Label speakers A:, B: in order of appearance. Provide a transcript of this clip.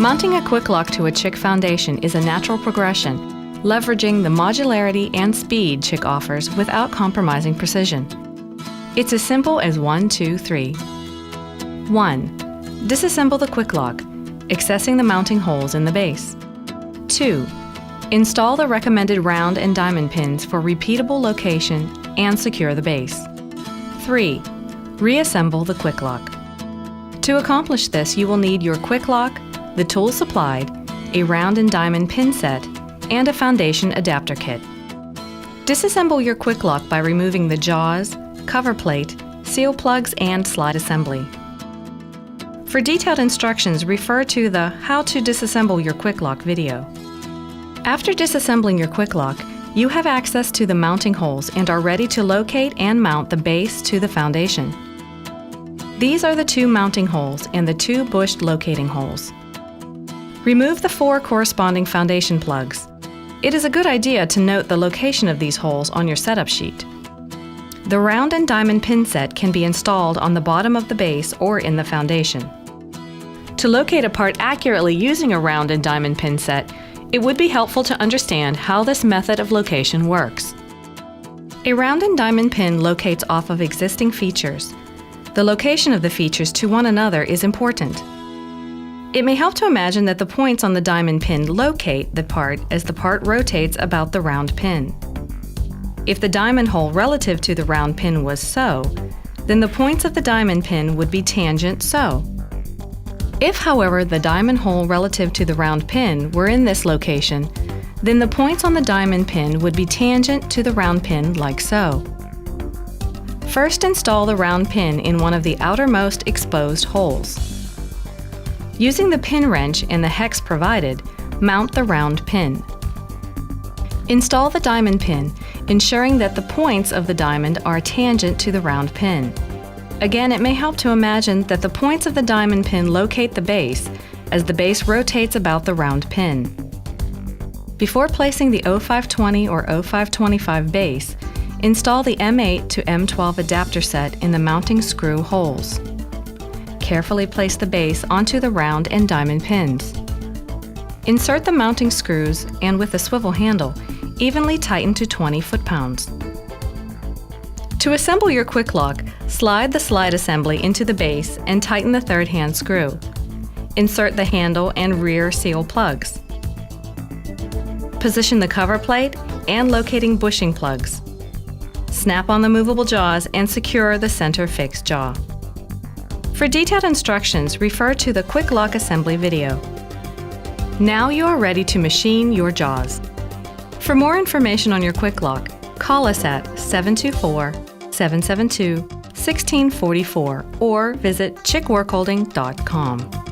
A: Mounting a QwikLOK to a QwikLOK foundation is a natural progression, leveraging the modularity and speed QwikLOK offers without compromising precision. It's as simple as 1, 2, 3. 1. Disassemble the QwikLOK, accessing the mounting holes in the base. 2. Install the recommended round and diamond pins for repeatable location and secure the base. 3. Reassemble the QwikLOK. To accomplish this, you will need your QwikLOK, the tools supplied, a round and diamond pin set, and a foundation adapter kit. Disassemble your QwikLOK by removing the jaws, cover plate, seal plugs, and slide assembly. For detailed instructions, refer to the How to Disassemble Your QwikLOK video. After disassembling your QwikLOK, you have access to the mounting holes and are ready to locate and mount the base to the foundation. These are the 2 mounting holes and the 2 bushed locating holes. Remove the 4 corresponding foundation plugs. It is a good idea to note the location of these holes on your setup sheet. The round and diamond pin set can be installed on the bottom of the base or in the foundation. To locate a part accurately using a round and diamond pin set, it would be helpful to understand how this method of location works. A round and diamond pin locates off of existing features. The location of the features to one another is important. It may help to imagine that the points on the diamond pin locate the part as the part rotates about the round pin. If the diamond hole relative to the round pin was so, then the points of the diamond pin would be tangent so. If, however, the diamond hole relative to the round pin were in this location, then the points on the diamond pin would be tangent to the round pin like so. First, install the round pin in one of the outermost exposed holes. Using the pin wrench and the hex provided, mount the round pin. Install the diamond pin, ensuring that the points of the diamond are tangent to the round pin. Again, it may help to imagine that the points of the diamond pin locate the base as the base rotates about the round pin. Before placing the 0520 or 0525 base, install the M8 to M12 adapter set in the mounting screw holes. Carefully place the base onto the round and diamond pins. Insert the mounting screws and with a swivel handle, evenly tighten to 20 foot-pounds. To assemble your QwikLOK, slide the slide assembly into the base and tighten the 3rd hand screw. Insert the handle and rear seal plugs. Position the cover plate and locating bushing plugs. Snap on the movable jaws and secure the center fixed jaw. For detailed instructions, refer to the QwikLOK assembly video. Now you are ready to machine your jaws. For more information on your QwikLOK, call us at 724-772-1644 or visit QwikWorkholding.com.